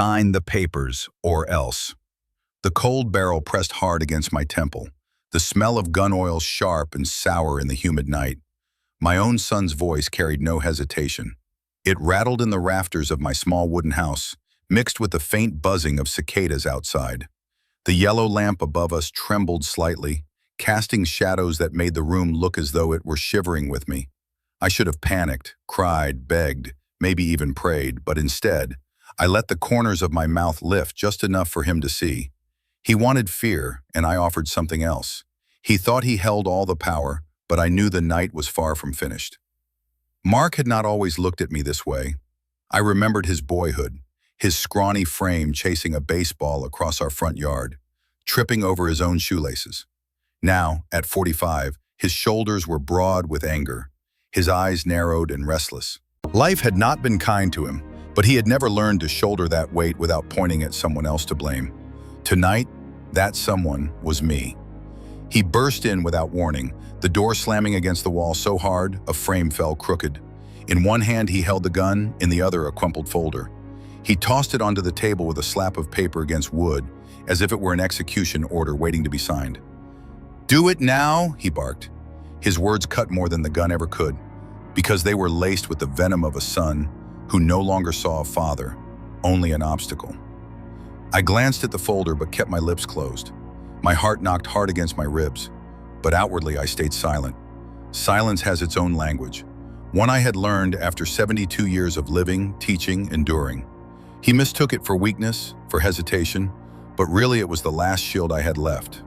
Sign the papers, or else. The cold barrel pressed hard against my temple, the smell of gun oil sharp and sour in the humid night. My own son's voice carried no hesitation. It rattled in the rafters of my small wooden house, mixed with the faint buzzing of cicadas outside. The yellow lamp above us trembled slightly, casting shadows that made the room look as though it were shivering with me. I should have panicked, cried, begged, maybe even prayed, but instead, I let the corners of my mouth lift just enough for him to see. He wanted fear, and I offered something else. He thought he held all the power, but I knew the night was far from finished. Mark had not always looked at me this way. I remembered his boyhood, his scrawny frame chasing a baseball across our front yard, tripping over his own shoelaces. Now, at 45, his shoulders were broad with anger, his eyes narrowed and restless. Life had not been kind to him, but he had never learned to shoulder that weight without pointing at someone else to blame. Tonight, that someone was me. He burst in without warning, the door slamming against the wall so hard a frame fell crooked. In one hand he held the gun, in the other a crumpled folder. He tossed it onto the table with a slap of paper against wood, as if it were an execution order waiting to be signed. "Do it now," he barked. His words cut more than the gun ever could, because they were laced with the venom of a son who no longer saw a father, only an obstacle. I glanced at the folder but kept my lips closed. My heart knocked hard against my ribs, but outwardly I stayed silent. Silence has its own language, one I had learned after 72 years of living, teaching, enduring. He mistook it for weakness, for hesitation, but really it was the last shield I had left.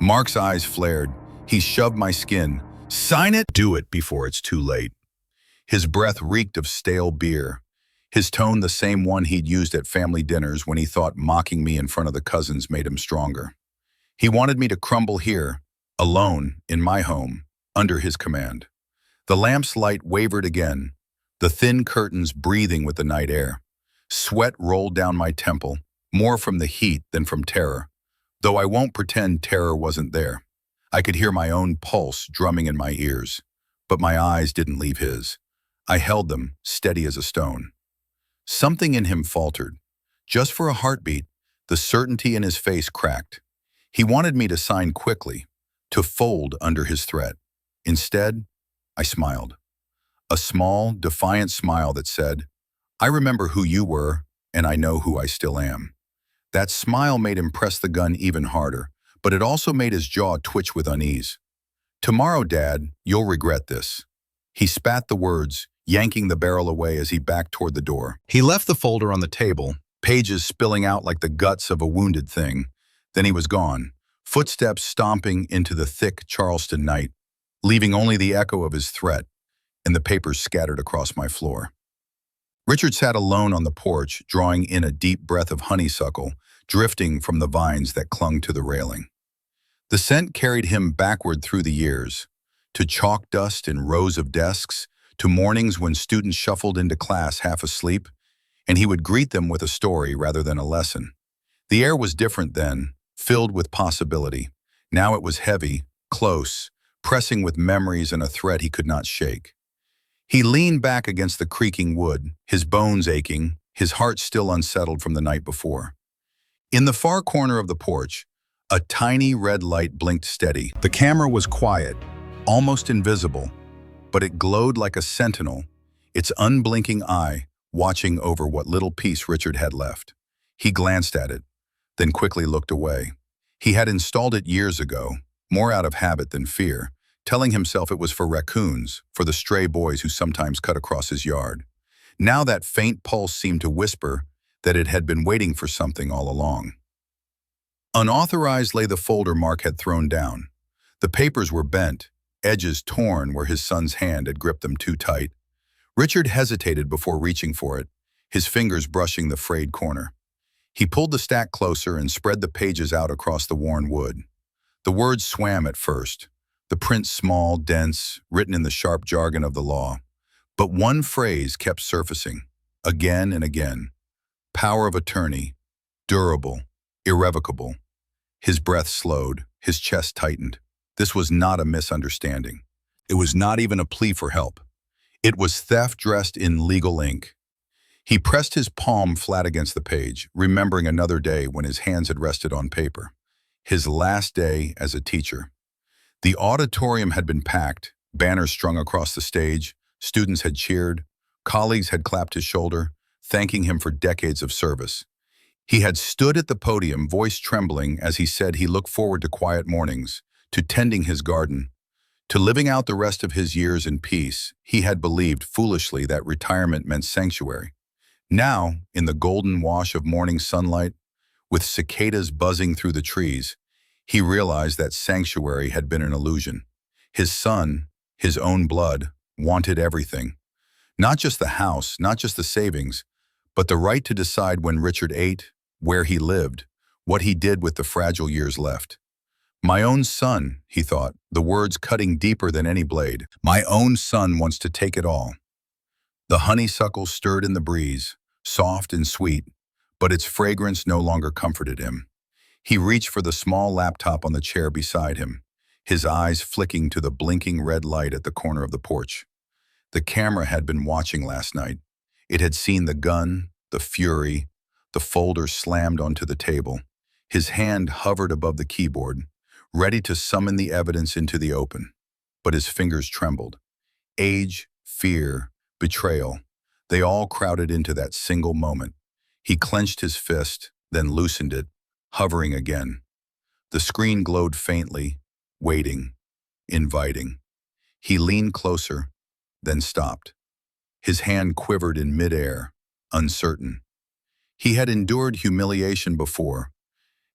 Mark's eyes flared. He shoved my skin. "Sign it!" "Do it before it's too late." His breath reeked of stale beer, his tone the same one he'd used at family dinners when he thought mocking me in front of the cousins made him stronger. He wanted me to crumble here, alone, in my home, under his command. The lamp's light wavered again, the thin curtains breathing with the night air. Sweat rolled down my temple, more from the heat than from terror, though I won't pretend terror wasn't there. I could hear my own pulse drumming in my ears, but my eyes didn't leave his. I held them, steady as a stone. Something in him faltered. Just for a heartbeat, the certainty in his face cracked. He wanted me to sign quickly, to fold under his threat. Instead, I smiled. A small, defiant smile that said, "I remember who you were, and I know who I still am." That smile made him press the gun even harder, but it also made his jaw twitch with unease. "Tomorrow, Dad, you'll regret this." He spat the words, yanking the barrel away as he backed toward the door. He left the folder on the table, pages spilling out like the guts of a wounded thing. Then he was gone, footsteps stomping into the thick Charleston night, leaving only the echo of his threat and the papers scattered across my floor. Richard sat alone on the porch, drawing in a deep breath of honeysuckle, drifting from the vines that clung to the railing. The scent carried him backward through the years, to chalk dust in rows of desks, to mornings when students shuffled into class half asleep, and he would greet them with a story rather than a lesson. The air was different then, filled with possibility. Now it was heavy, close, pressing with memories and a threat he could not shake. He leaned back against the creaking wood, his bones aching, his heart still unsettled from the night before. In the far corner of the porch, a tiny red light blinked steady. The camera was quiet, almost invisible, but it glowed like a sentinel, its unblinking eye watching over what little piece Richard had left. He glanced at it, then quickly looked away. He had installed it years ago, more out of habit than fear, telling himself it was for raccoons, for the stray boys who sometimes cut across his yard. Now that faint pulse seemed to whisper that it had been waiting for something all along. Unauthorized lay the folder Mark had thrown down. The papers were bent, edges torn where his son's hand had gripped them too tight. Richard hesitated before reaching for it, his fingers brushing the frayed corner. He pulled the stack closer and spread the pages out across the worn wood. The words swam at first, the print small, dense, written in the sharp jargon of the law. But one phrase kept surfacing, again and again. Power of attorney, durable, irrevocable. His breath slowed, his chest tightened. This was not a misunderstanding. It was not even a plea for help. It was theft dressed in legal ink. He pressed his palm flat against the page, remembering another day when his hands had rested on paper. His last day as a teacher. The auditorium had been packed, banners strung across the stage, students had cheered, colleagues had clapped his shoulder, thanking him for decades of service. He had stood at the podium, voice trembling, as he said he looked forward to quiet mornings, to tending his garden, to living out the rest of his years in peace. He had believed foolishly that retirement meant sanctuary. Now, in the golden wash of morning sunlight, with cicadas buzzing through the trees, he realized that sanctuary had been an illusion. His son, his own blood, wanted everything. Not just the house, not just the savings, but the right to decide when Richard ate, where he lived, what he did with the fragile years left. My own son, he thought, the words cutting deeper than any blade. My own son wants to take it all. The honeysuckle stirred in the breeze, soft and sweet, but its fragrance no longer comforted him. He reached for the small laptop on the chair beside him, his eyes flicking to the blinking red light at the corner of the porch. The camera had been watching last night. It had seen the gun, the fury, the folder slammed onto the table. His hand hovered above the keyboard, ready to summon the evidence into the open. But his fingers trembled. Age, fear, betrayal, they all crowded into that single moment. He clenched his fist, then loosened it, hovering again. The screen glowed faintly, waiting, inviting. He leaned closer, then stopped. His hand quivered in midair, uncertain. He had endured humiliation before,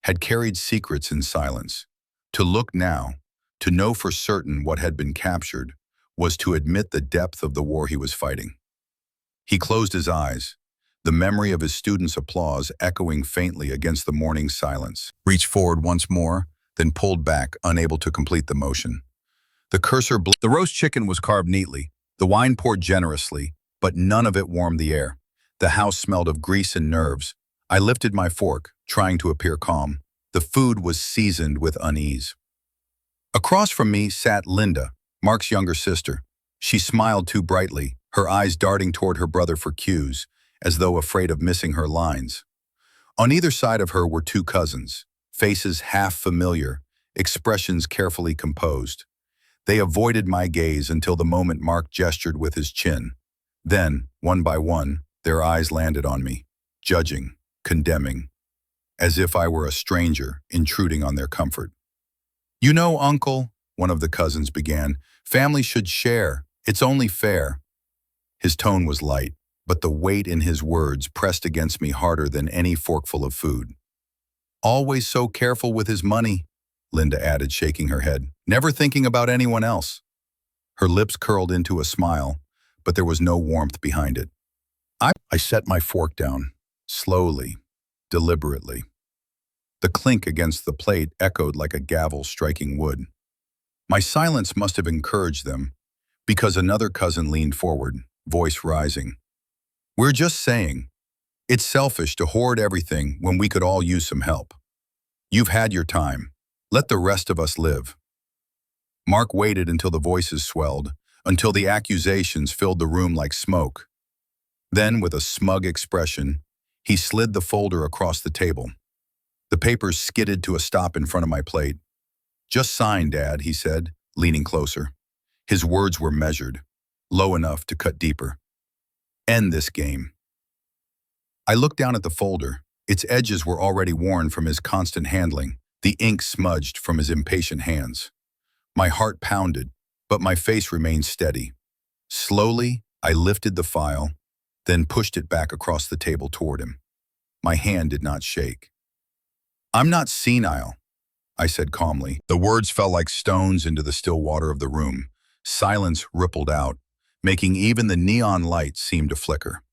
had carried secrets in silence. To look now, to know for certain what had been captured, was to admit the depth of the war he was fighting. He closed his eyes, the memory of his students' applause echoing faintly against the morning silence. Reached forward once more, then pulled back, unable to complete the motion. The cursor The roast chicken was carved neatly, the wine poured generously, but none of it warmed the air. The house smelled of grease and nerves. I lifted my fork, trying to appear calm. The food was seasoned with unease. Across from me sat Linda, Mark's younger sister. She smiled too brightly, her eyes darting toward her brother for cues, as though afraid of missing her lines. On either side of her were two cousins, faces half familiar, expressions carefully composed. They avoided my gaze until the moment Mark gestured with his chin. Then, one by one, their eyes landed on me, judging, condemning, as if I were a stranger intruding on their comfort. "You know, Uncle," one of the cousins began, "family should share. It's only fair." His tone was light, but the weight in his words pressed against me harder than any forkful of food. "Always so careful with his money," Linda added, shaking her head, "never thinking about anyone else." Her lips curled into a smile, but there was no warmth behind it. I set my fork down, slowly, deliberately. The clink against the plate echoed like a gavel striking wood. My silence must have encouraged them, because another cousin leaned forward, voice rising. "We're just saying, it's selfish to hoard everything when we could all use some help. You've had your time. Let the rest of us live." Mark waited until the voices swelled, until the accusations filled the room like smoke. Then, with a smug expression, he slid the folder across the table. The papers skidded to a stop in front of my plate. "Just sign, Dad," he said, leaning closer. His words were measured, low enough to cut deeper. "End this game." I looked down at the folder. Its edges were already worn from his constant handling, the ink smudged from his impatient hands. My heart pounded, but my face remained steady. Slowly, I lifted the file, then pushed it back across the table toward him. My hand did not shake. "I'm not senile," I said calmly. The words fell like stones into the still water of the room. Silence rippled out, making even the neon lights seem to flicker.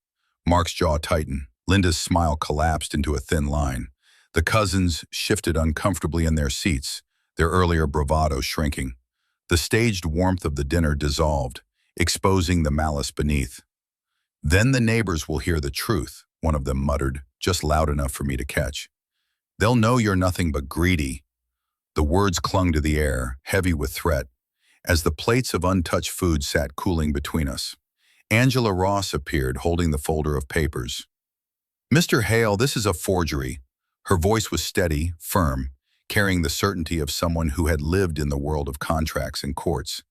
Mark's jaw tightened. Linda's smile collapsed into a thin line. The cousins shifted uncomfortably in their seats, their earlier bravado shrinking. The staged warmth of the dinner dissolved, exposing the malice beneath. "Then the neighbors will hear the truth," one of them muttered, just loud enough for me to catch. "They'll know you're nothing but greedy." The words clung to the air, heavy with threat, as the plates of untouched food sat cooling between us. Angela Ross appeared, holding the folder of papers. "Mr. Hale, this is a forgery." Her voice was steady, firm, carrying the certainty of someone who had lived in the world of contracts and courts.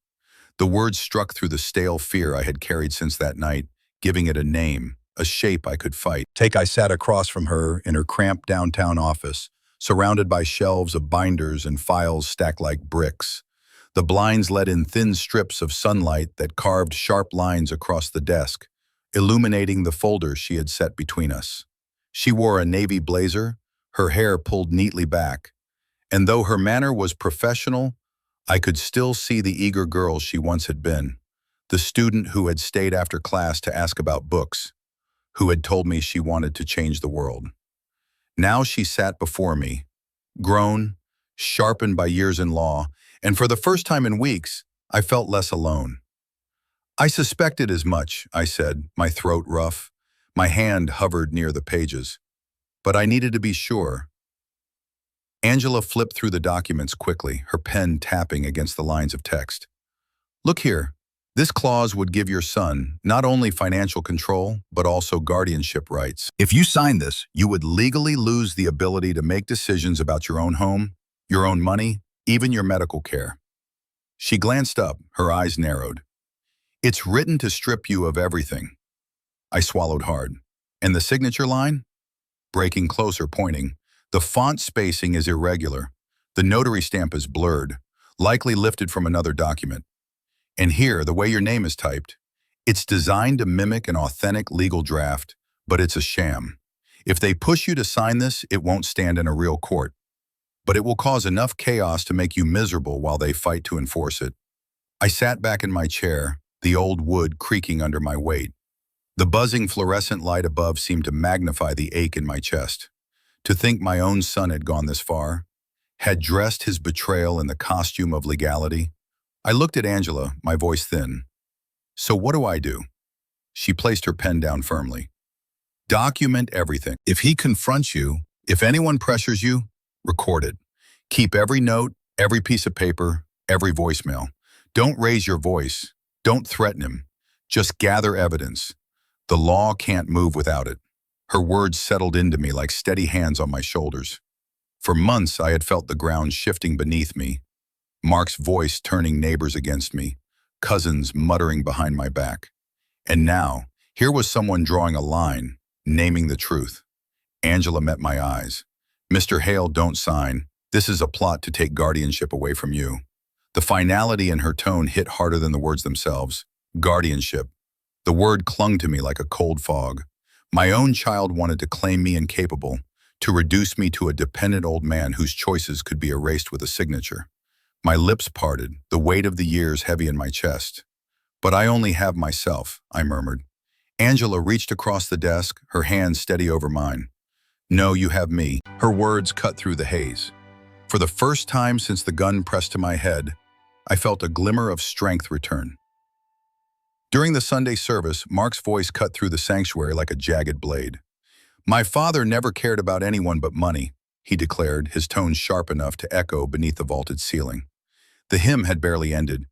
The words struck through the stale fear I had carried since that night, giving it a name, a shape I could fight. I sat across from her in her cramped downtown office, surrounded by shelves of binders and files stacked like bricks. The blinds let in thin strips of sunlight that carved sharp lines across the desk, illuminating the folders she had set between us. She wore a navy blazer, her hair pulled neatly back, and though her manner was professional, I could still see the eager girl she once had been, the student who had stayed after class to ask about books, who had told me she wanted to change the world. Now she sat before me, grown, sharpened by years in law, and for the first time in weeks, I felt less alone. "I suspected as much," I said, my throat rough. My hand hovered near the pages. "But I needed to be sure." Angela flipped through the documents quickly, her pen tapping against the lines of text. "Look here. This clause would give your son not only financial control, but also guardianship rights. If you sign this, you would legally lose the ability to make decisions about your own home, your own money, even your medical care." She glanced up, her eyes narrowed. "It's written to strip you of everything." I swallowed hard. "And the signature line?" Breaking closer, pointing. "The font spacing is irregular. The notary stamp is blurred, likely lifted from another document. And here, the way your name is typed, it's designed to mimic an authentic legal draft, but it's a sham. If they push you to sign this, it won't stand in a real court. But it will cause enough chaos to make you miserable while they fight to enforce it." I sat back in my chair, the old wood creaking under my weight. The buzzing fluorescent light above seemed to magnify the ache in my chest. To think my own son had gone this far, had dressed his betrayal in the costume of legality. I looked at Angela, my voice thin. "So what do I do?" She placed her pen down firmly. "Document everything. If he confronts you, if anyone pressures you, record it. Keep every note, every piece of paper, every voicemail. Don't raise your voice. Don't threaten him. Just gather evidence. The law can't move without it." Her words settled into me like steady hands on my shoulders. For months, I had felt the ground shifting beneath me, Mark's voice turning neighbors against me, cousins muttering behind my back. And now, here was someone drawing a line, naming the truth. Angela met my eyes. "Mr. Hale, don't sign. This is a plot to take guardianship away from you." The finality in her tone hit harder than the words themselves. Guardianship. The word clung to me like a cold fog. My own child wanted to claim me incapable, to reduce me to a dependent old man whose choices could be erased with a signature. My lips parted, the weight of the years heavy in my chest. "But I only have myself," I murmured. Angela reached across the desk, her hand steady over mine. "No, you have me." Her words cut through the haze. For the first time since the gun pressed to my head, I felt a glimmer of strength return. During the Sunday service, Mark's voice cut through the sanctuary like a jagged blade. "My father never cared about anyone but money," he declared, his tone sharp enough to echo beneath the vaulted ceiling. The hymn had barely ended,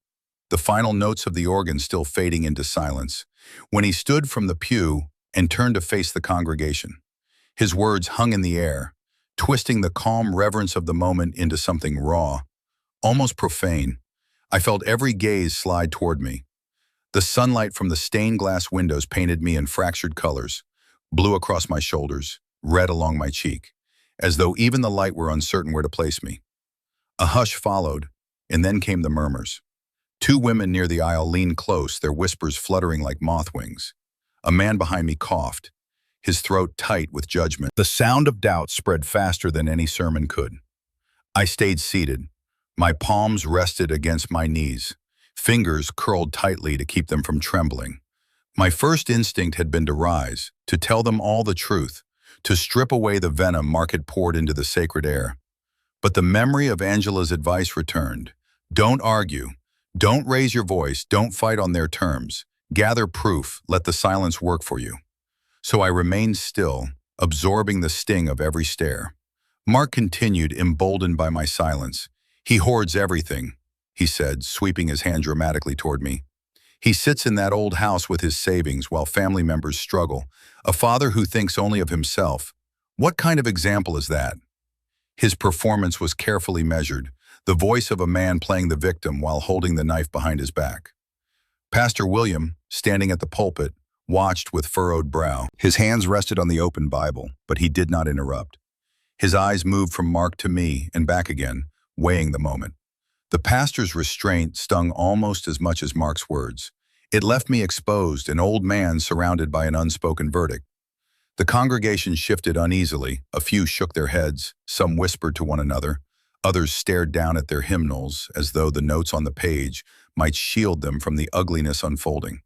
the final notes of the organ still fading into silence, when he stood from the pew and turned to face the congregation. His words hung in the air, twisting the calm reverence of the moment into something raw, almost profane. I felt every gaze slide toward me. The sunlight from the stained glass windows painted me in fractured colors, blue across my shoulders, red along my cheek, as though even the light were uncertain where to place me. A hush followed, and then came the murmurs. Two women near the aisle leaned close, their whispers fluttering like moth wings. A man behind me coughed, his throat tight with judgment. The sound of doubt spread faster than any sermon could. I stayed seated, my palms rested against my knees, fingers curled tightly to keep them from trembling. My first instinct had been to rise, to tell them all the truth, to strip away the venom Mark had poured into the sacred air. But the memory of Angela's advice returned. "Don't argue. Don't raise your voice. Don't fight on their terms. Gather proof. Let the silence work for you." So I remained still, absorbing the sting of every stare. Mark continued, emboldened by my silence. "He hoards everything," he said, sweeping his hand dramatically toward me. He sits in that old house with his savings while family members struggle. A father who thinks only of himself. What kind of example is that? His performance was carefully measured, the voice of a man playing the victim while holding the knife behind his back. Pastor William, standing at the pulpit, watched with furrowed brow. His hands rested on the open Bible, but he did not interrupt. His eyes moved from Mark to me and back again, weighing the moment. The pastor's restraint stung almost as much as Mark's words. It left me exposed, an old man surrounded by an unspoken verdict. The congregation shifted uneasily. A few shook their heads, some whispered to one another, others stared down at their hymnals as though the notes on the page might shield them from the ugliness unfolding.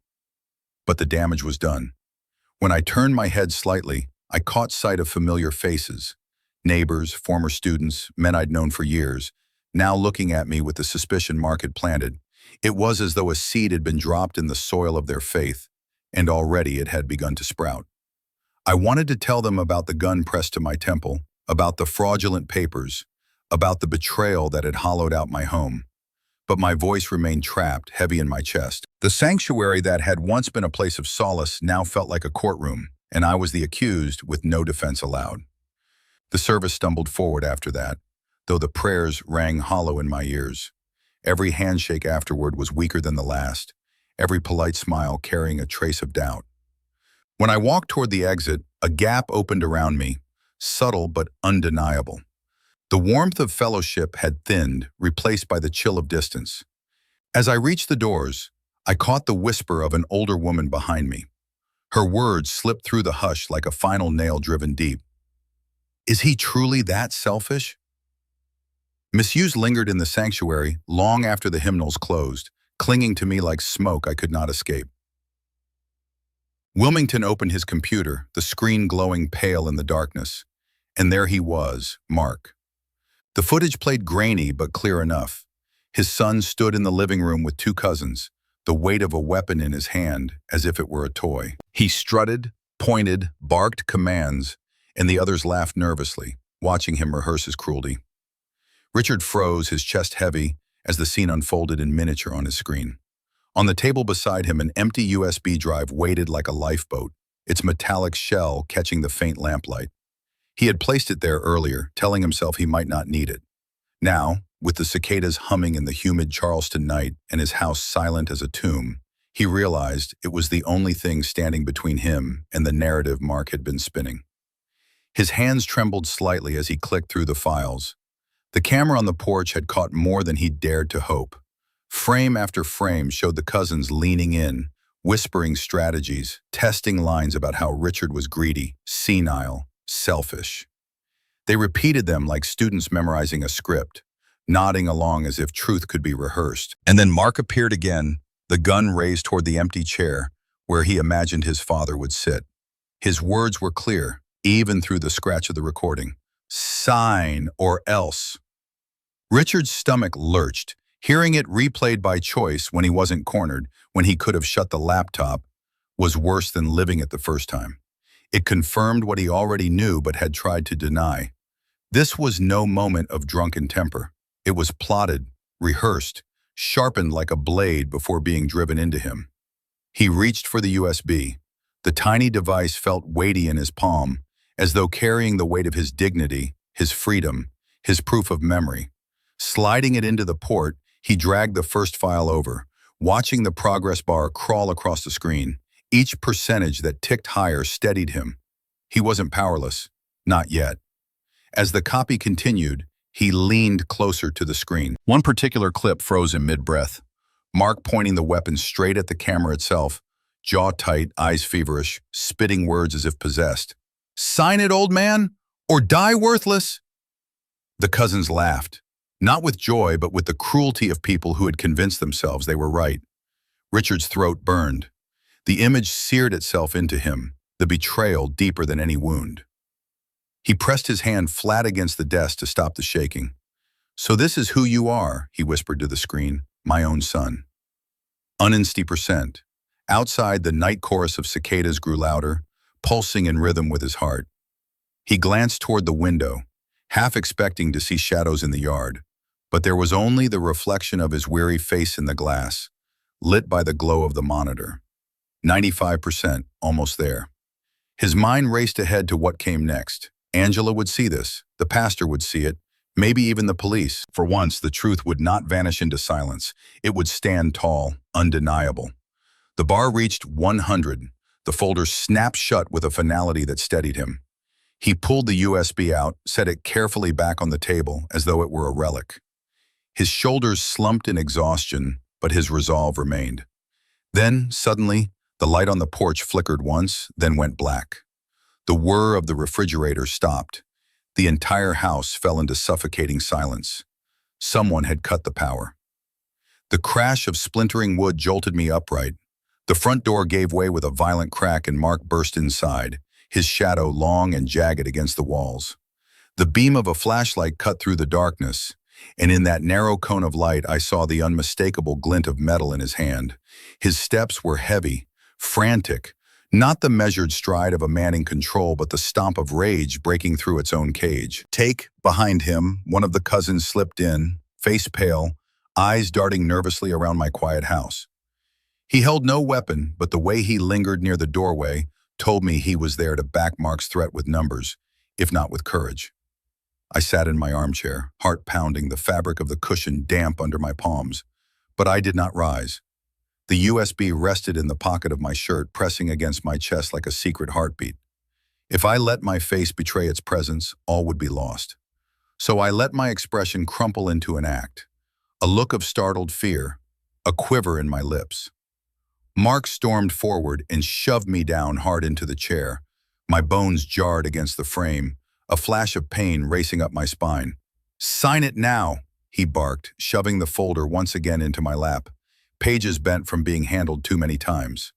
But the damage was done. When I turned my head slightly, I caught sight of familiar faces. Neighbors, former students, men I'd known for years, now looking at me with the suspicion Mark had planted. It was as though a seed had been dropped in the soil of their faith, and already it had begun to sprout. I wanted to tell them about the gun pressed to my temple, about the fraudulent papers, about the betrayal that had hollowed out my home. But my voice remained trapped, heavy in my chest. The sanctuary that had once been a place of solace now felt like a courtroom, and I was the accused with no defense allowed. The service stumbled forward after that, though the prayers rang hollow in my ears. Every handshake afterward was weaker than the last, every polite smile carrying a trace of doubt. When I walked toward the exit, a gap opened around me, subtle but undeniable. The warmth of fellowship had thinned, replaced by the chill of distance. As I reached the doors, I caught the whisper of an older woman behind me. Her words slipped through the hush like a final nail driven deep. Is he truly that selfish? Misuse lingered in the sanctuary long after the hymnals closed, clinging to me like smoke I could not escape. Wilmington opened his computer, the screen glowing pale in the darkness. And there he was, Mark. The footage played grainy but clear enough. His son stood in the living room with two cousins, the weight of a weapon in his hand as if it were a toy. He strutted, pointed, barked commands, and the others laughed nervously, watching him rehearse his cruelty. Richard froze, his chest heavy, as the scene unfolded in miniature on his screen. On the table beside him, an empty USB drive waited like a lifeboat, its metallic shell catching the faint lamplight. He had placed it there earlier, telling himself he might not need it. Now, with the cicadas humming in the humid Charleston night and his house silent as a tomb, he realized it was the only thing standing between him and the narrative Mark had been spinning. His hands trembled slightly as he clicked through the files. The camera on the porch had caught more than he'd dared to hope. Frame after frame showed the cousins leaning in, whispering strategies, testing lines about how Richard was greedy, senile, selfish. They repeated them like students memorizing a script, nodding along as if truth could be rehearsed. And then Mark appeared again, the gun raised toward the empty chair where he imagined his father would sit. His words were clear, even through the scratch of the recording. Sign or else. Richard's stomach lurched. Hearing it replayed by choice when he wasn't cornered, when he could have shut the laptop, was worse than living it the first time. It confirmed what he already knew but had tried to deny. This was no moment of drunken temper. It was plotted, rehearsed, sharpened like a blade before being driven into him. He reached for the USB. The tiny device felt weighty in his palm, as though carrying the weight of his dignity, his freedom, his proof of memory. Sliding it into the port, he dragged the first file over, watching the progress bar crawl across the screen. Each percentage that ticked higher steadied him. He wasn't powerless. Not yet. As the copy continued, he leaned closer to the screen. One particular clip froze him mid-breath. Mark pointing the weapon straight at the camera itself, jaw tight, eyes feverish, spitting words as if possessed. Sign it, old man, or die worthless. The cousins laughed, not with joy, but with the cruelty of people who had convinced themselves they were right. Richard's throat burned. The image seared itself into him, the betrayal deeper than any wound. He pressed his hand flat against the desk to stop the shaking. So this is who you are, he whispered to the screen, my own son. Unsty percent. Outside, the night chorus of cicadas grew louder, pulsing in rhythm with his heart. He glanced toward the window, half expecting to see shadows in the yard, but there was only the reflection of his weary face in the glass, lit by the glow of the monitor. 95%, almost there. His mind raced ahead to what came next. Angela would see this, the pastor would see it, maybe even the police. For once, the truth would not vanish into silence. It would stand tall, undeniable. The bar reached 100. The folder snapped shut with a finality that steadied him. He pulled the USB out, set it carefully back on the table as though it were a relic. His shoulders slumped in exhaustion, but his resolve remained. Then, suddenly, the light on the porch flickered once, then went black. The whir of the refrigerator stopped. The entire house fell into suffocating silence. Someone had cut the power. The crash of splintering wood jolted me upright. The front door gave way with a violent crack and Mark burst inside, his shadow long and jagged against the walls. The beam of a flashlight cut through the darkness, and in that narrow cone of light I saw the unmistakable glint of metal in his hand. His steps were heavy, frantic, not the measured stride of a man in control, but the stomp of rage breaking through its own cage. Behind him, one of the cousins slipped in, face pale, eyes darting nervously around my quiet house. He held no weapon, but the way he lingered near the doorway told me he was there to back Mark's threat with numbers, if not with courage. I sat in my armchair, heart pounding, the fabric of the cushion damp under my palms. But I did not rise. The USB rested in the pocket of my shirt, pressing against my chest like a secret heartbeat. If I let my face betray its presence, all would be lost. So I let my expression crumple into an act, a look of startled fear, a quiver in my lips. Mark stormed forward and shoved me down hard into the chair. My bones jarred against the frame, a flash of pain racing up my spine. "Sign it now," he barked, shoving the folder once again into my lap, pages bent from being handled too many times.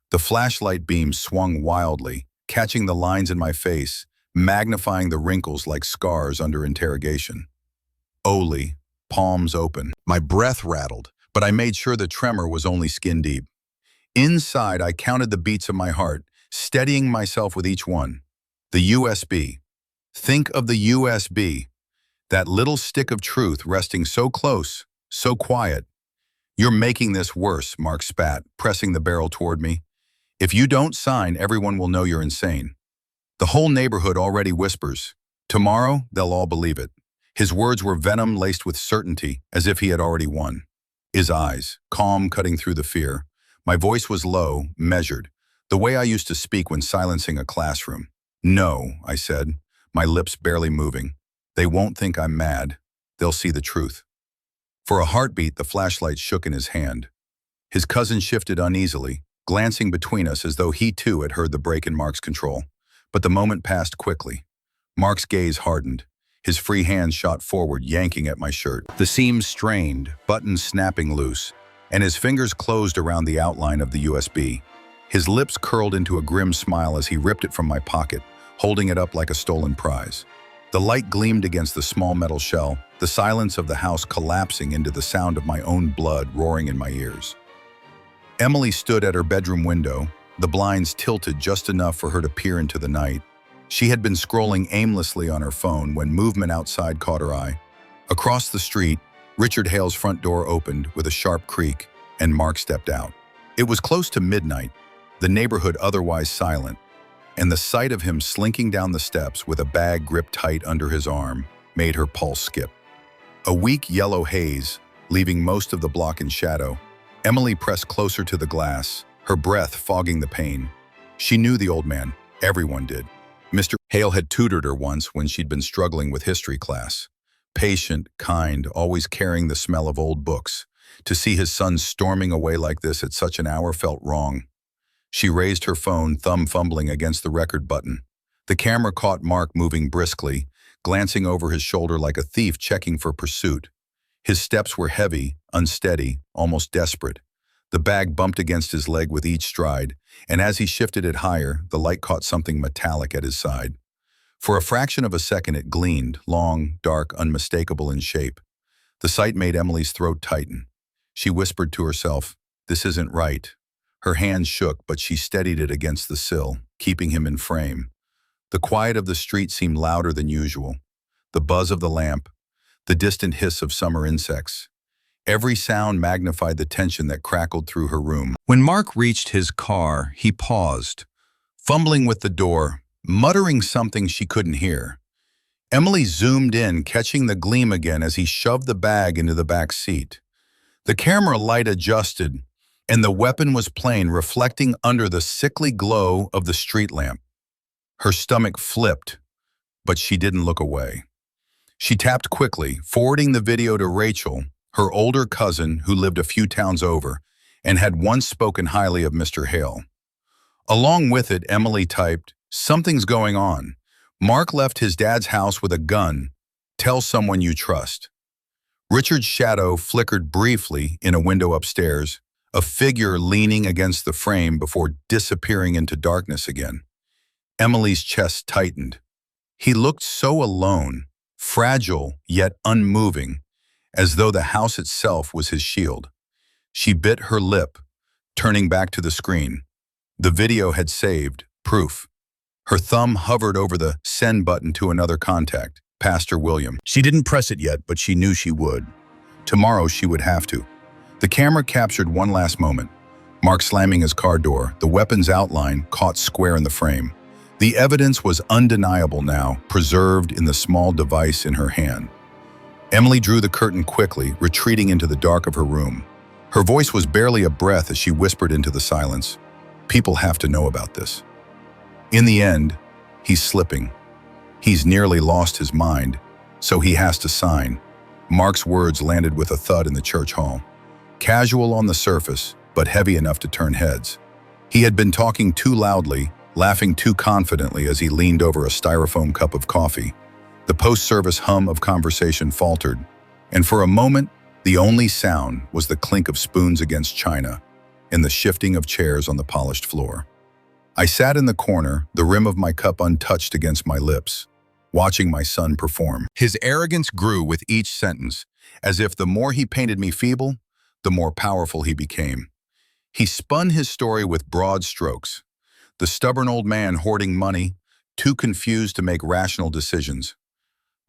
The flashlight beam swung wildly, catching the lines in my face, magnifying the wrinkles like scars under interrogation. Oli, palms open. My breath rattled, but I made sure the tremor was only skin deep. Inside, I counted the beats of my heart, steadying myself with each one. The USB. Think of the USB. That little stick of truth resting so close, so quiet. "You're making this worse," Mark spat, pressing the barrel toward me. "If you don't sign, everyone will know you're insane. The whole neighborhood already whispers. Tomorrow, they'll all believe it." His words were venom laced with certainty, as if he had already won. His eyes, calm cutting through the fear. My voice was low, measured, the way I used to speak when silencing a classroom. "No," I said, my lips barely moving. "They won't think I'm mad. They'll see the truth." For a heartbeat, the flashlight shook in his hand. His cousin shifted uneasily, glancing between us as though he too had heard the break in Mark's control. But the moment passed quickly. Mark's gaze hardened. His free hand shot forward, yanking at my shirt. The seams strained, buttons snapping loose, and his fingers closed around the outline of the USB. His lips curled into a grim smile as he ripped it from my pocket, holding it up like a stolen prize. The light gleamed against the small metal shell, the silence of the house collapsing into the sound of my own blood roaring in my ears. Emily stood at her bedroom window, the blinds tilted just enough for her to peer into the night. She had been scrolling aimlessly on her phone when movement outside caught her eye. Across the street, Richard Hale's front door opened with a sharp creak, and Mark stepped out. It was close to midnight, the neighborhood otherwise silent, and the sight of him slinking down the steps with a bag gripped tight under his arm made her pulse skip. A weak yellow haze, leaving most of the block in shadow. Emily pressed closer to the glass, her breath fogging the pain. She knew the old man. Everyone did. Mr. Hale had tutored her once when she'd been struggling with history class. Patient, kind, always carrying the smell of old books. To see his son storming away like this at such an hour felt wrong. She raised her phone, thumb fumbling against the record button. The camera caught Mark moving briskly, glancing over his shoulder like a thief checking for pursuit. His steps were heavy, unsteady, almost desperate. The bag bumped against his leg with each stride, and as he shifted it higher, the light caught something metallic at his side. For a fraction of a second it gleamed, long, dark, unmistakable in shape. The sight made Emily's throat tighten. She whispered to herself, "This isn't right." Her hand shook, but she steadied it against the sill, keeping him in frame. The quiet of the street seemed louder than usual. The buzz of the lamp, the distant hiss of summer insects. Every sound magnified the tension that crackled through her room. When Mark reached his car, he paused, fumbling with the door, muttering something she couldn't hear. Emily zoomed in, catching the gleam again as he shoved the bag into the back seat. The camera light adjusted, and the weapon was plain, reflecting under the sickly glow of the street lamp. Her stomach flipped, but she didn't look away. She tapped quickly, forwarding the video to Rachel, her older cousin who lived a few towns over and had once spoken highly of Mr. Hale. Along with it, Emily typed, "Something's going on. Mark left his dad's house with a gun. Tell someone you trust." Richard's shadow flickered briefly in a window upstairs, a figure leaning against the frame before disappearing into darkness again. Emily's chest tightened. He looked so alone, fragile yet unmoving, as though the house itself was his shield. She bit her lip, turning back to the screen. The video had saved, proof. Her thumb hovered over the send button to another contact, Pastor William. She didn't press it yet, but she knew she would. Tomorrow she would have to. The camera captured one last moment. Mark slamming his car door, the weapon's outline caught square in the frame. The evidence was undeniable now, preserved in the small device in her hand. Emily drew the curtain quickly, retreating into the dark of her room. Her voice was barely a breath as she whispered into the silence. People have to know about this. In the end, he's slipping. He's nearly lost his mind, so he has to sign. Mark's words landed with a thud in the church hall. Casual on the surface, but heavy enough to turn heads. He had been talking too loudly, laughing too confidently as he leaned over a styrofoam cup of coffee. The post-service hum of conversation faltered, and for a moment, the only sound was the clink of spoons against china and the shifting of chairs on the polished floor. I sat in the corner, the rim of my cup untouched against my lips, watching my son perform. His arrogance grew with each sentence, as if the more he painted me feeble, the more powerful he became. He spun his story with broad strokes. The stubborn old man hoarding money, too confused to make rational decisions.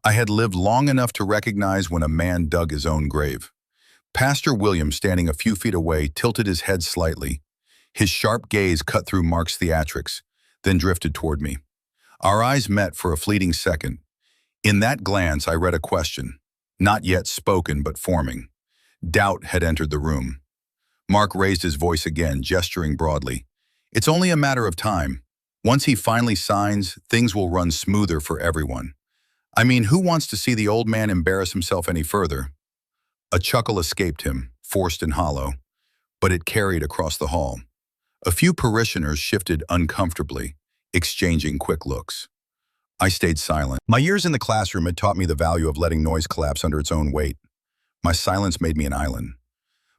I had lived long enough to recognize when a man dug his own grave. Pastor William, standing a few feet away, tilted his head slightly. His sharp gaze cut through Mark's theatrics, then drifted toward me. Our eyes met for a fleeting second. In that glance, I read a question, not yet spoken but forming. Doubt had entered the room. Mark raised his voice again, gesturing broadly. "It's only a matter of time. Once he finally signs, things will run smoother for everyone. I mean, who wants to see the old man embarrass himself any further?" A chuckle escaped him, forced and hollow, but it carried across the hall. A few parishioners shifted uncomfortably, exchanging quick looks. I stayed silent. My years in the classroom had taught me the value of letting noise collapse under its own weight. My silence made me an island.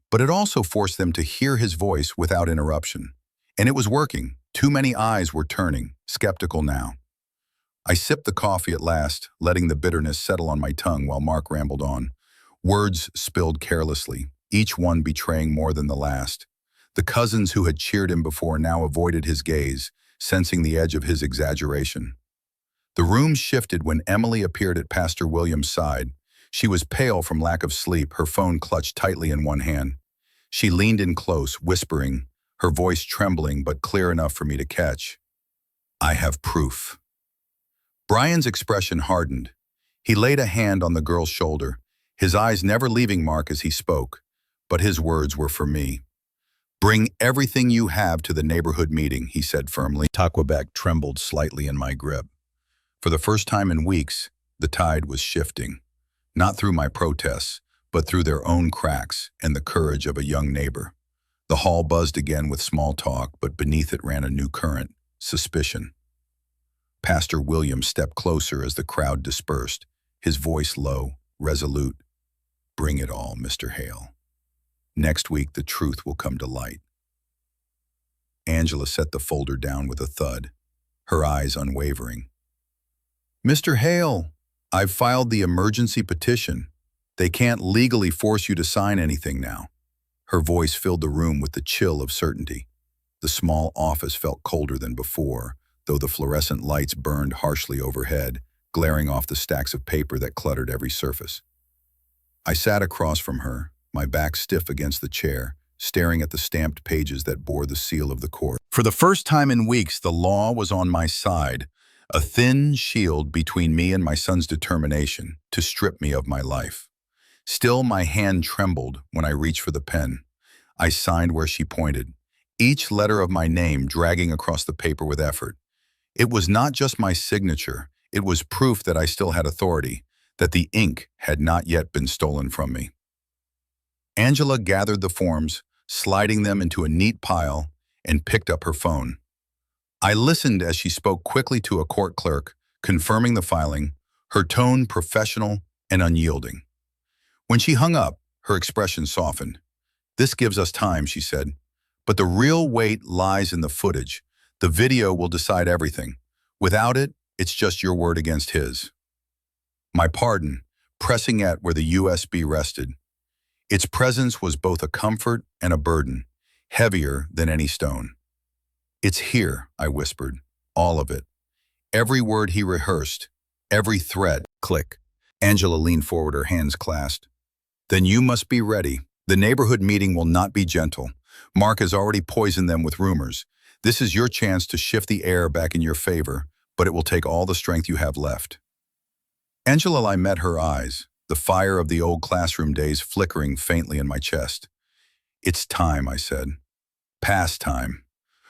But it also forced them to hear his voice without interruption. And it was working. Too many eyes were turning, skeptical now. I sipped the coffee at last, letting the bitterness settle on my tongue while Mark rambled on. Words spilled carelessly, each one betraying more than the last. The cousins who had cheered him before now avoided his gaze, sensing the edge of his exaggeration. The room shifted when Emily appeared at Pastor William's side. She was pale from lack of sleep, her phone clutched tightly in one hand. She leaned in close, whispering, her voice trembling but clear enough for me to catch. "I have proof." Brian's expression hardened. He laid a hand on the girl's shoulder, his eyes never leaving Mark as he spoke, but his words were for me. "Bring everything you have to the neighborhood meeting," he said firmly. Taquebec trembled slightly in my grip. For the first time in weeks, the tide was shifting, not through my protests, but through their own cracks and the courage of a young neighbor. The hall buzzed again with small talk, but beneath it ran a new current, suspicion. Pastor William stepped closer as the crowd dispersed, his voice low, resolute. "Bring it all, Mr. Hale. Next week, the truth will come to light." Angela set the folder down with a thud, her eyes unwavering. "Mr. Hale, I've filed the emergency petition. They can't legally force you to sign anything now." Her voice filled the room with the chill of certainty. The small office felt colder than before, though the fluorescent lights burned harshly overhead, glaring off the stacks of paper that cluttered every surface. I sat across from her, my back stiff against the chair, staring at the stamped pages that bore the seal of the court. For the first time in weeks, the law was on my side, a thin shield between me and my son's determination to strip me of my life. Still, my hand trembled when I reached for the pen. I signed where she pointed, each letter of my name dragging across the paper with effort. It was not just my signature, it was proof that I still had authority, that the ink had not yet been stolen from me. Angela gathered the forms, sliding them into a neat pile, and picked up her phone. I listened as she spoke quickly to a court clerk, confirming the filing, her tone professional and unyielding. When she hung up, her expression softened. "This gives us time," she said. "But the real weight lies in the footage. The video will decide everything. Without it, it's just your word against his." My pardon, pressing at where the USB rested. Its presence was both a comfort and a burden, heavier than any stone. "It's here," I whispered, "all of it. Every word he rehearsed, every thread." Click. Angela leaned forward, her hands clasped. "Then you must be ready. The neighborhood meeting will not be gentle. Mark has already poisoned them with rumors. This is your chance to shift the air back in your favor, but it will take all the strength you have left." Angela, I met her eyes, the fire of the old classroom days flickering faintly in my chest. "It's time," I said. "Past time."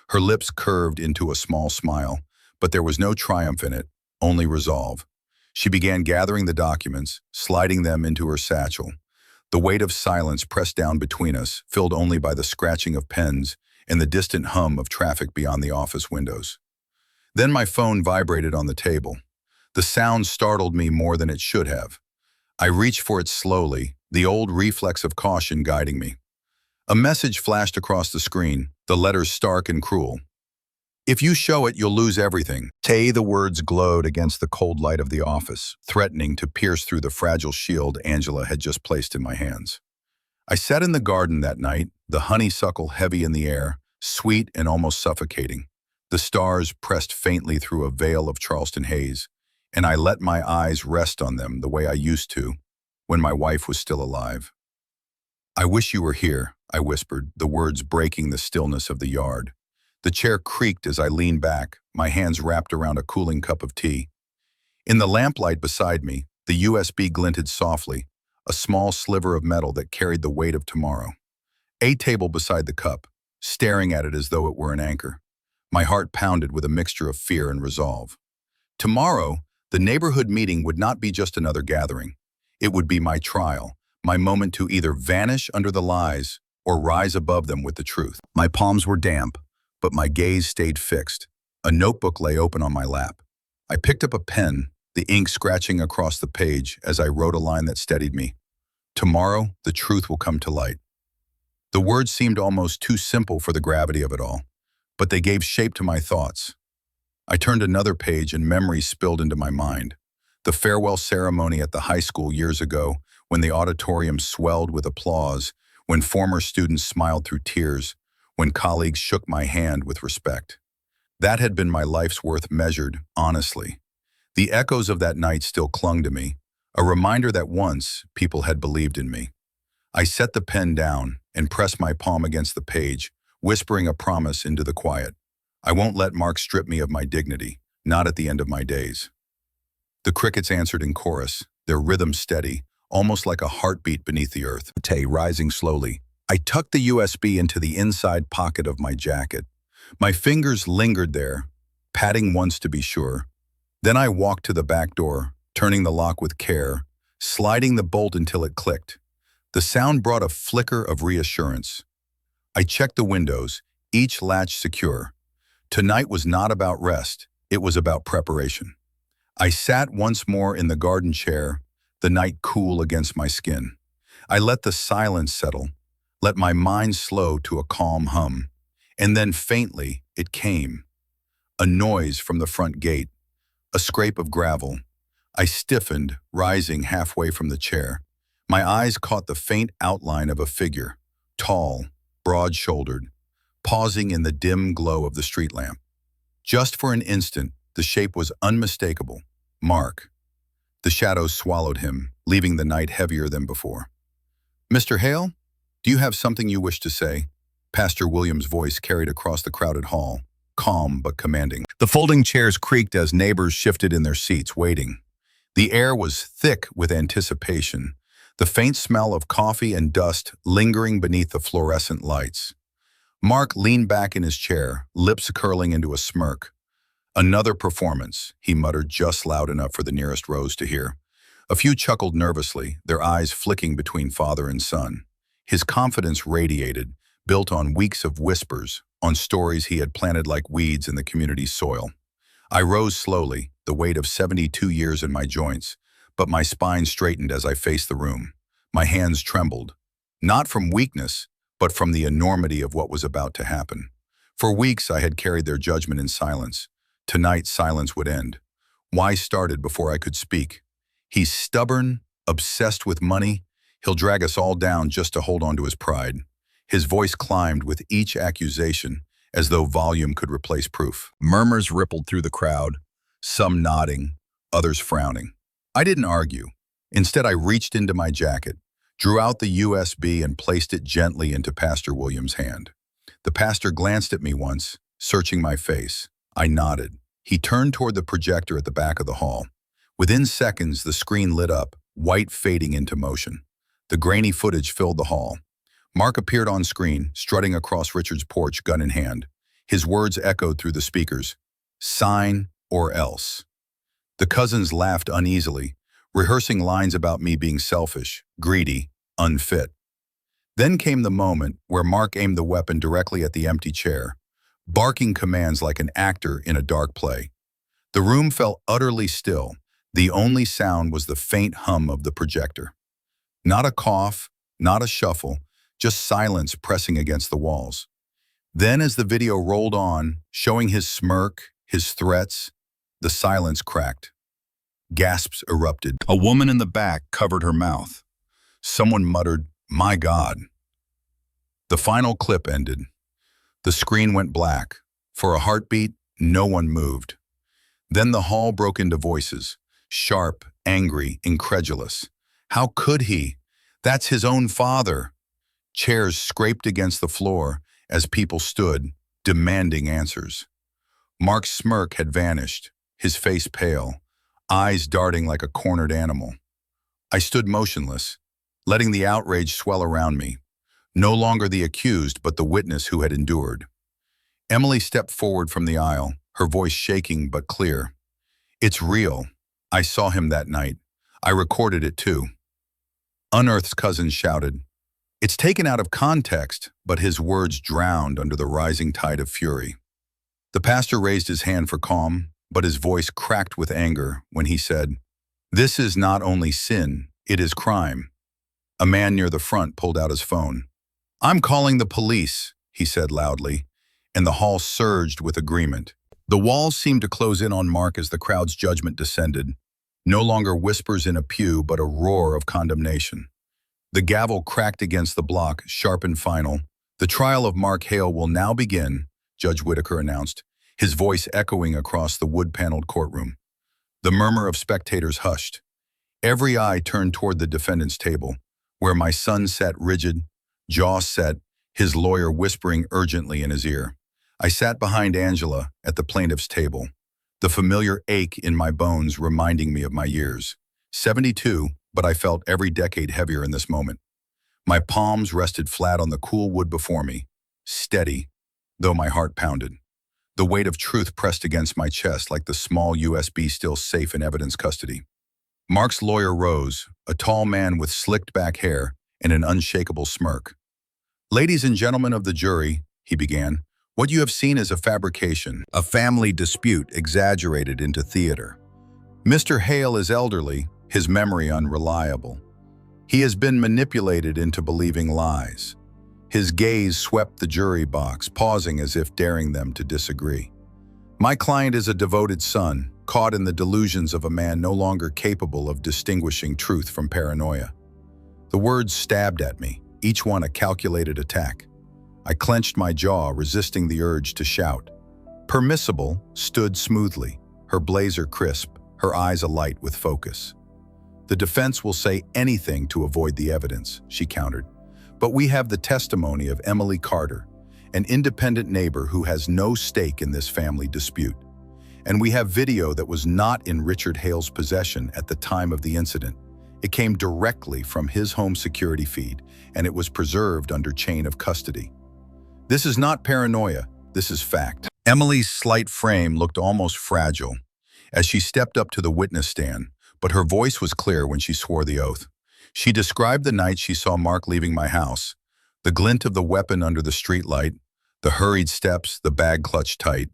Her lips curved into a small smile, but there was no triumph in it, only resolve. She began gathering the documents, sliding them into her satchel. The weight of silence pressed down between us, filled only by the scratching of pens and the distant hum of traffic beyond the office windows. Then my phone vibrated on the table. The sound startled me more than it should have. I reached for it slowly, the old reflex of caution guiding me. A message flashed across the screen, the letters stark and cruel. "If you show it, you'll lose everything." The words glowed against the cold light of the office, threatening to pierce through the fragile shield Angela had just placed in my hands. I sat in the garden that night, the honeysuckle heavy in the air, sweet and almost suffocating. The stars pressed faintly through a veil of Charleston haze, and I let my eyes rest on them the way I used to, when my wife was still alive. "I wish you were here," I whispered, the words breaking the stillness of the yard. The chair creaked as I leaned back, my hands wrapped around a cooling cup of tea. In the lamplight beside me, the USB glinted softly, a small sliver of metal that carried the weight of tomorrow. A table beside the cup, staring at it as though it were an anchor. My heart pounded with a mixture of fear and resolve. Tomorrow, the neighborhood meeting would not be just another gathering. It would be my trial, my moment to either vanish under the lies or rise above them with the truth. My palms were damp, but my gaze stayed fixed. A notebook lay open on my lap. I picked up a pen, the ink scratching across the page as I wrote a line that steadied me. "Tomorrow, the truth will come to light." The words seemed almost too simple for the gravity of it all, but they gave shape to my thoughts. I turned another page and memories spilled into my mind. The farewell ceremony at the high school years ago, when the auditorium swelled with applause, when former students smiled through tears, when colleagues shook my hand with respect. That had been my life's worth measured, honestly. The echoes of that night still clung to me, a reminder that once people had believed in me. I set the pen down and pressed my palm against the page, whispering a promise into the quiet. I won't let Mark strip me of my dignity, not at the end of my days. The crickets answered in chorus, their rhythm steady, almost like a heartbeat beneath the earth. Rising slowly, I tucked the USB into the inside pocket of my jacket. My fingers lingered there, patting once to be sure. Then I walked to the back door, turning the lock with care, sliding the bolt until it clicked. The sound brought a flicker of reassurance. I checked the windows, each latch secure. Tonight was not about rest, it was about preparation. I sat once more in the garden chair, the night cool against my skin. I let the silence settle, let my mind slow to a calm hum. And then faintly, it came. A noise from the front gate, a scrape of gravel. I stiffened, rising halfway from the chair. My eyes caught the faint outline of a figure, tall, broad-shouldered, pausing in the dim glow of the street lamp. Just for an instant, the shape was unmistakable. Mark. The shadows swallowed him, leaving the night heavier than before. Mr. Hale, do you have something you wish to say? Pastor Williams' voice carried across the crowded hall, calm but commanding. The folding chairs creaked as neighbors shifted in their seats, waiting. The air was thick with anticipation, the faint smell of coffee and dust lingering beneath the fluorescent lights. Mark leaned back in his chair, lips curling into a smirk. Another performance, he muttered just loud enough for the nearest rows to hear. A few chuckled nervously, their eyes flicking between father and son. His confidence radiated, built on weeks of whispers, on stories he had planted like weeds in the community's soil. I rose slowly, the weight of 72 years in my joints, but my spine straightened as I faced the room. My hands trembled, not from weakness, but from the enormity of what was about to happen. For weeks I had carried their judgment in silence. Tonight silence would end. Why started before I could speak. He's stubborn, obsessed with money. He'll drag us all down just to hold on to his pride. His voice climbed with each accusation, as though volume could replace proof. Murmurs rippled through the crowd, some nodding, others frowning. I didn't argue. Instead, I reached into my jacket, drew out the USB and placed it gently into Pastor Williams' hand. The pastor glanced at me once, searching my face. I nodded. He turned toward the projector at the back of the hall. Within seconds, the screen lit up, white fading into motion. The grainy footage filled the hall. Mark appeared on screen, strutting across Richard's porch, gun in hand. His words echoed through the speakers. Sign or else. The cousins laughed uneasily, rehearsing lines about me being selfish, greedy, unfit. Then came the moment where Mark aimed the weapon directly at the empty chair, barking commands like an actor in a dark play. The room fell utterly still. The only sound was the faint hum of the projector. Not a cough, not a shuffle, just silence pressing against the walls. Then as the video rolled on, showing his smirk, his threats, the silence cracked. Gasps erupted. A woman in the back covered her mouth. Someone muttered, "My God." The final clip ended. The screen went black. For a heartbeat, no one moved. Then the hall broke into voices, sharp, angry, incredulous. How could he? That's his own father. Chairs scraped against the floor as people stood, demanding answers. Mark's smirk had vanished, his face pale, eyes darting like a cornered animal. I stood motionless, letting the outrage swell around me. No longer the accused, but the witness who had endured. Emily stepped forward from the aisle, her voice shaking but clear. It's real. I saw him that night. I recorded it too. Unearth's cousin shouted. It's taken out of context, but his words drowned under the rising tide of fury. The pastor raised his hand for calm, but his voice cracked with anger when he said, "This is not only sin, it is crime." A man near the front pulled out his phone. "I'm calling the police," he said loudly, and the hall surged with agreement. The walls seemed to close in on Mark as the crowd's judgment descended. No longer whispers in a pew, but a roar of condemnation. The gavel cracked against the block, sharp and final. The trial of Mark Hale will now begin, Judge Whitaker announced, his voice echoing across the wood-paneled courtroom. The murmur of spectators hushed. Every eye turned toward the defendant's table, where my son sat rigid, jaw set, his lawyer whispering urgently in his ear. I sat behind Angela at the plaintiff's table, the familiar ache in my bones reminding me of my years. 72, but I felt every decade heavier in this moment. My palms rested flat on the cool wood before me, steady, though my heart pounded. The weight of truth pressed against my chest like the small USB still safe in evidence custody. Mark's lawyer rose, a tall man with slicked back hair and an unshakable smirk. "Ladies and gentlemen of the jury," he began, "what you have seen is a fabrication, a family dispute exaggerated into theater. Mr. Hale is elderly, his memory unreliable. He has been manipulated into believing lies." His gaze swept the jury box, pausing as if daring them to disagree. "My client is a devoted son, caught in the delusions of a man no longer capable of distinguishing truth from paranoia." The words stabbed at me, each one a calculated attack. I clenched my jaw, resisting the urge to shout. Permissible stood smoothly, her blazer crisp, her eyes alight with focus. The defense will say anything to avoid the evidence, she countered. But we have the testimony of Emily Carter, an independent neighbor who has no stake in this family dispute. And we have video that was not in Richard Hale's possession at the time of the incident. It came directly from his home security feed, and it was preserved under chain of custody. This is not paranoia, this is fact. Emily's slight frame looked almost fragile as she stepped up to the witness stand, but her voice was clear when she swore the oath. She described the night she saw Mark leaving my house, the glint of the weapon under the streetlight, the hurried steps, the bag clutched tight.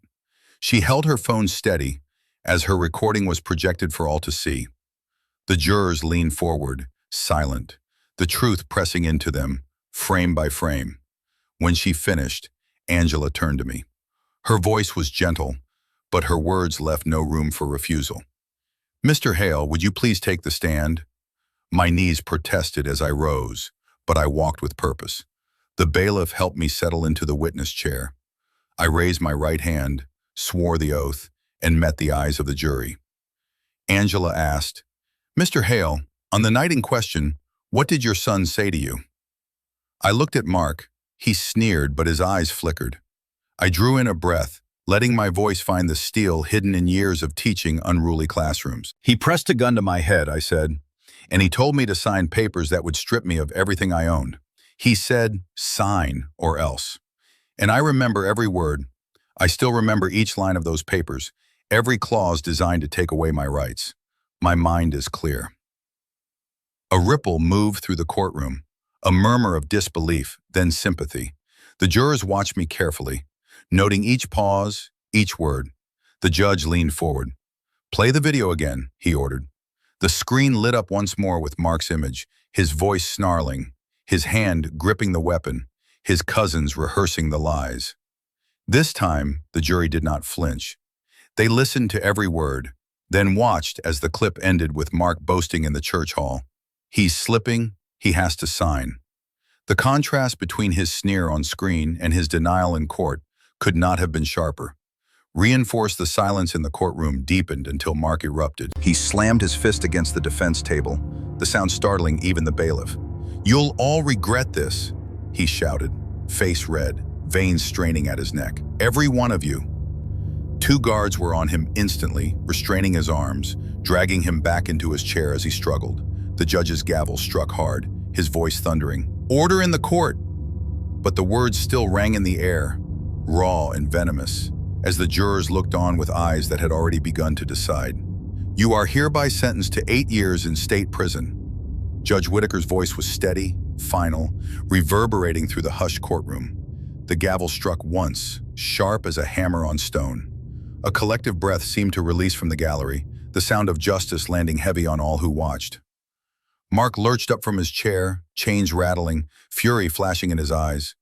She held her phone steady as her recording was projected for all to see. The jurors leaned forward, silent, the truth pressing into them, frame by frame. When she finished, Angela turned to me. Her voice was gentle, but her words left no room for refusal. "Mr. Hale, would you please take the stand?" My knees protested as I rose, but I walked with purpose. The bailiff helped me settle into the witness chair. I raised my right hand, swore the oath, and met the eyes of the jury. Angela asked, "Mr. Hale, on the night in question, what did your son say to you?" I looked at Mark. He sneered, but his eyes flickered. I drew in a breath, letting my voice find the steel hidden in years of teaching unruly classrooms. "He pressed a gun to my head," I said, "and he told me to sign papers that would strip me of everything I owned. He said, 'Sign or else.' And I remember every word. I still remember each line of those papers, every clause designed to take away my rights. My mind is clear." A ripple moved through the courtroom, a murmur of disbelief, then sympathy. The jurors watched me carefully, noting each pause, each word. The judge leaned forward. "Play the video again," he ordered. The screen lit up once more with Mark's image, his voice snarling, his hand gripping the weapon, his cousins rehearsing the lies. This time, the jury did not flinch. They listened to every word, then watched as the clip ended with Mark boasting in the church hall. "He's slipping, he has to sign." The contrast between his sneer on screen and his denial in court could not have been sharper. Reinforced, the silence in the courtroom deepened until Mark erupted. He slammed his fist against the defense table, the sound startling even the bailiff. "You'll all regret this," he shouted, face red, veins straining at his neck. "Every one of you." 2 guards were on him instantly, restraining his arms, dragging him back into his chair as he struggled. The judge's gavel struck hard, his voice thundering, "Order in the court!" But the words still rang in the air, raw and venomous, as the jurors looked on with eyes that had already begun to decide. "You are hereby sentenced to 8 years in state prison." Judge Whitaker's voice was steady, final, reverberating through the hushed courtroom. The gavel struck once, sharp as a hammer on stone. A collective breath seemed to release from the gallery, the sound of justice landing heavy on all who watched. Mark lurched up from his chair, chains rattling, fury flashing in his eyes.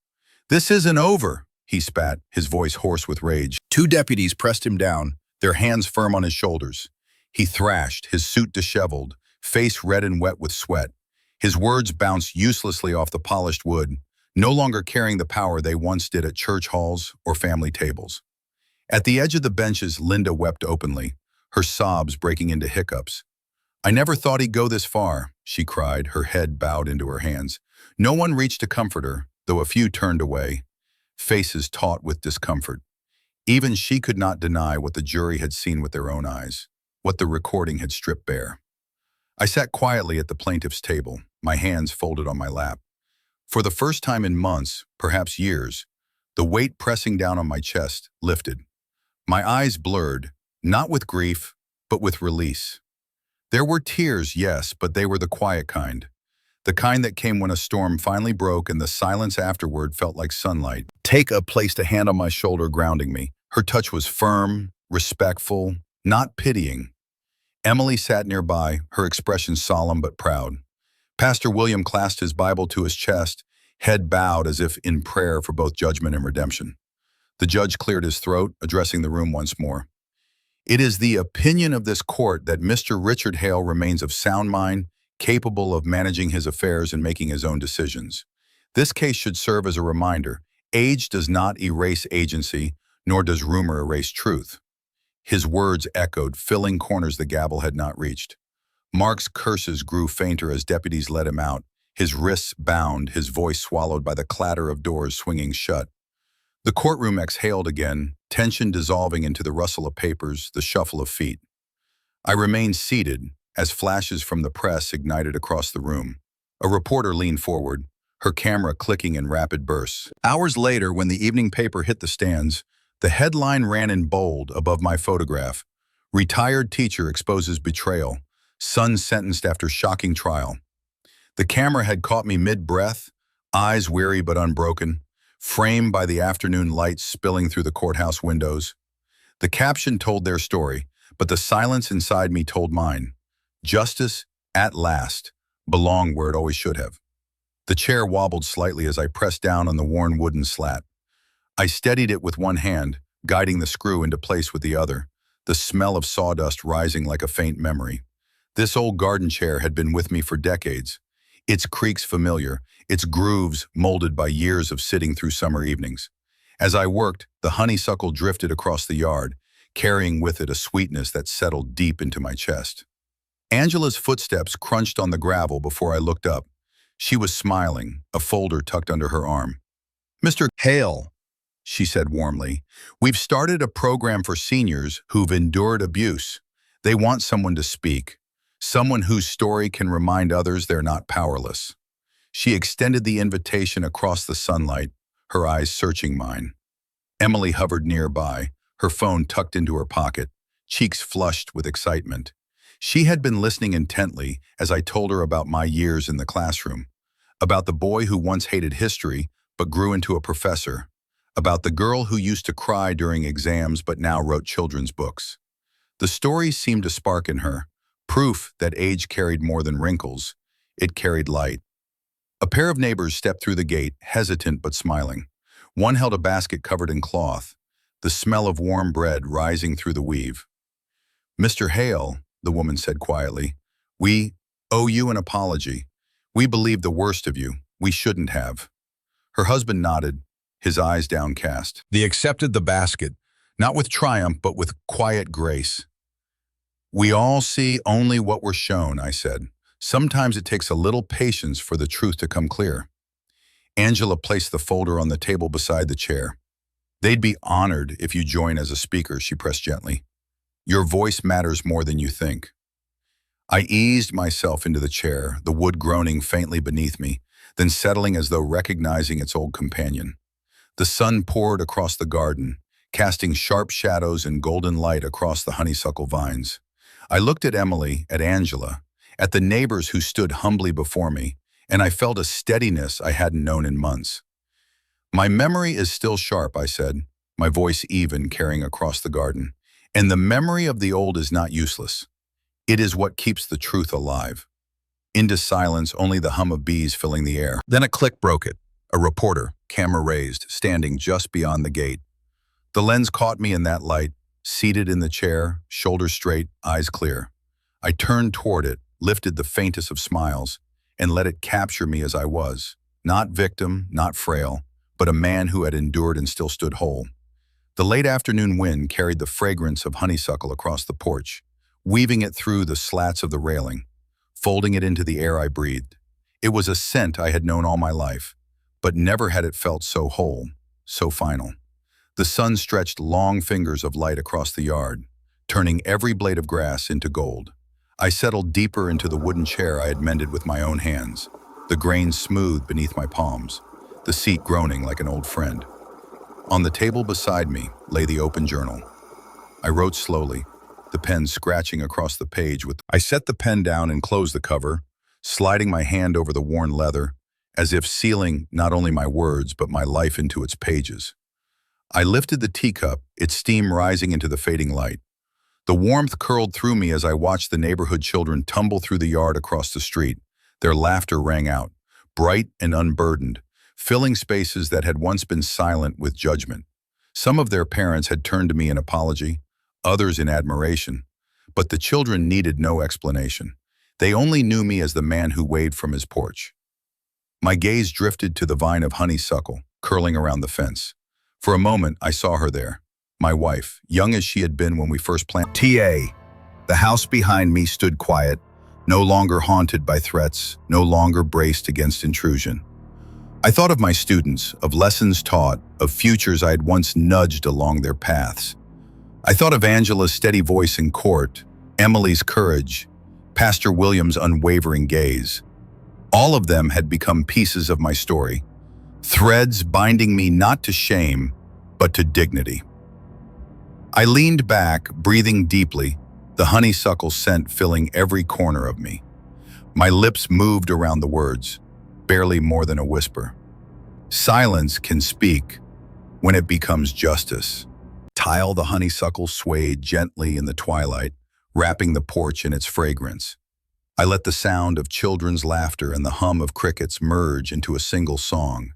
"This isn't over," he spat, his voice hoarse with rage. 2 deputies pressed him down, their hands firm on his shoulders. He thrashed, his suit disheveled, face red and wet with sweat. His words bounced uselessly off the polished wood, no longer carrying the power they once did at church halls or family tables. At the edge of the benches, Linda wept openly, her sobs breaking into hiccups. "I never thought he'd go this far," she cried, her head bowed into her hands. No one reached to comfort her, though a few turned away, faces taut with discomfort. Even she could not deny what the jury had seen with their own eyes, what the recording had stripped bare. I sat quietly at the plaintiff's table, my hands folded on my lap. For the first time in months, perhaps years, the weight pressing down on my chest lifted. My eyes blurred, not with grief, but with release. There were tears, yes, but they were the quiet kind. The kind that came when a storm finally broke and the silence afterward felt like sunlight. Take placed a hand on my shoulder, grounding me. Her touch was firm, respectful, not pitying. Emily sat nearby, her expression solemn but proud. Pastor William clasped his Bible to his chest, head bowed as if in prayer for both judgment and redemption. The judge cleared his throat, addressing the room once more. "It is the opinion of this court that Mr. Richard Hale remains of sound mind, capable of managing his affairs and making his own decisions. This case should serve as a reminder. Age does not erase agency, nor does rumor erase truth." His words echoed, filling corners the gavel had not reached. Mark's curses grew fainter as deputies let him out, his wrists bound, his voice swallowed by the clatter of doors swinging shut. The courtroom exhaled again, tension dissolving into the rustle of papers, the shuffle of feet. I remained seated as flashes from the press ignited across the room. A reporter leaned forward, her camera clicking in rapid bursts. Hours later, when the evening paper hit the stands, the headline ran in bold above my photograph. Retired teacher exposes betrayal. Son sentenced after shocking trial. The camera had caught me mid-breath, eyes weary but unbroken, framed by the afternoon light spilling through the courthouse windows. The caption told their story, but the silence inside me told mine. Justice, at last, belonged where it always should have. The chair wobbled slightly as I pressed down on the worn wooden slat. I steadied it with one hand, guiding the screw into place with the other, the smell of sawdust rising like a faint memory. This old garden chair had been with me for decades, its creaks familiar, its grooves molded by years of sitting through summer evenings. As I worked, the honeysuckle drifted across the yard, carrying with it a sweetness that settled deep into my chest. Angela's footsteps crunched on the gravel before I looked up. She was smiling, a folder tucked under her arm. "Mr. Hale," she said warmly, "we've started a program for seniors who've endured abuse. They want someone to speak, someone whose story can remind others they're not powerless." She extended the invitation across the sunlight, her eyes searching mine. Emily hovered nearby, her phone tucked into her pocket, cheeks flushed with excitement. She had been listening intently as I told her about my years in the classroom, about the boy who once hated history but grew into a professor, about the girl who used to cry during exams but now wrote children's books. The story seemed to spark in her, proof that age carried more than wrinkles. It carried light. A pair of neighbors stepped through the gate, hesitant but smiling. One held a basket covered in cloth, the smell of warm bread rising through the weave. "Mr. Hale," the woman said quietly, "we owe you an apology. We believed the worst of you. We shouldn't have." Her husband nodded, his eyes downcast. They accepted the basket, not with triumph but with quiet grace. "We all see only what we're shown," I said. "Sometimes it takes a little patience for the truth to come clear." Angela placed the folder on the table beside the chair. "They'd be honored if you join as a speaker," she pressed gently. "Your voice matters more than you think." I eased myself into the chair, the wood groaning faintly beneath me, then settling as though recognizing its old companion. The sun poured across the garden, casting sharp shadows and golden light across the honeysuckle vines. I looked at Emily, at Angela, at the neighbors who stood humbly before me, and I felt a steadiness I hadn't known in months. "My memory is still sharp," I said, my voice even, carrying across the garden. "And the memory of the old is not useless. It is what keeps the truth alive." Into silence, only the hum of bees filling the air. Then a click broke it. A reporter, camera raised, standing just beyond the gate. The lens caught me in that light, seated in the chair, shoulders straight, eyes clear. I turned toward it, lifted the faintest of smiles, and let it capture me as I was. Not victim, not frail, but a man who had endured and still stood whole. The late afternoon wind carried the fragrance of honeysuckle across the porch, weaving it through the slats of the railing, folding it into the air I breathed. It was a scent I had known all my life, but never had it felt so whole, so final. The sun stretched long fingers of light across the yard, turning every blade of grass into gold. I settled deeper into the wooden chair I had mended with my own hands, the grains smooth beneath my palms, the seat groaning like an old friend. On the table beside me lay the open journal. I wrote slowly, the pen scratching across the page I set the pen down and closed the cover, sliding my hand over the worn leather, as if sealing not only my words but my life into its pages. I lifted the teacup, its steam rising into the fading light. The warmth curled through me as I watched the neighborhood children tumble through the yard across the street. Their laughter rang out, bright and unburdened, filling spaces that had once been silent with judgment. Some of their parents had turned to me in apology, others in admiration, but the children needed no explanation. They only knew me as the man who waved from his porch. My gaze drifted to the vine of honeysuckle, curling around the fence. For a moment, I saw her there, my wife, young as she had been when we first planted. The house behind me stood quiet, no longer haunted by threats, no longer braced against intrusion. I thought of my students, of lessons taught, of futures I had once nudged along their paths. I thought of Angela's steady voice in court, Emily's courage, Pastor William's unwavering gaze. All of them had become pieces of my story, threads binding me not to shame, but to dignity. I leaned back, breathing deeply, the honeysuckle scent filling every corner of me. My lips moved around the words, barely more than a whisper. Silence can speak when it becomes justice. Tile the honeysuckle swayed gently in the twilight, wrapping the porch in its fragrance. I let the sound of children's laughter and the hum of crickets merge into a single song.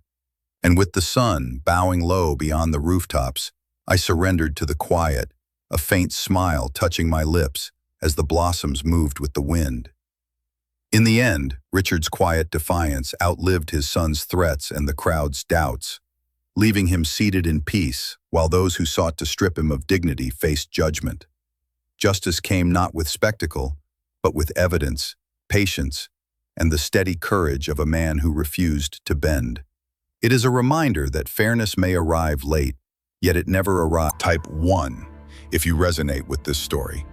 And with the sun bowing low beyond the rooftops, I surrendered to the quiet, a faint smile touching my lips as the blossoms moved with the wind. In the end, Richard's quiet defiance outlived his son's threats and the crowd's doubts, leaving him seated in peace while those who sought to strip him of dignity faced judgment. Justice came not with spectacle, but with evidence, patience, and the steady courage of a man who refused to bend. It is a reminder that fairness may arrive late, yet it never arrives. Type 1 if you resonate with this story.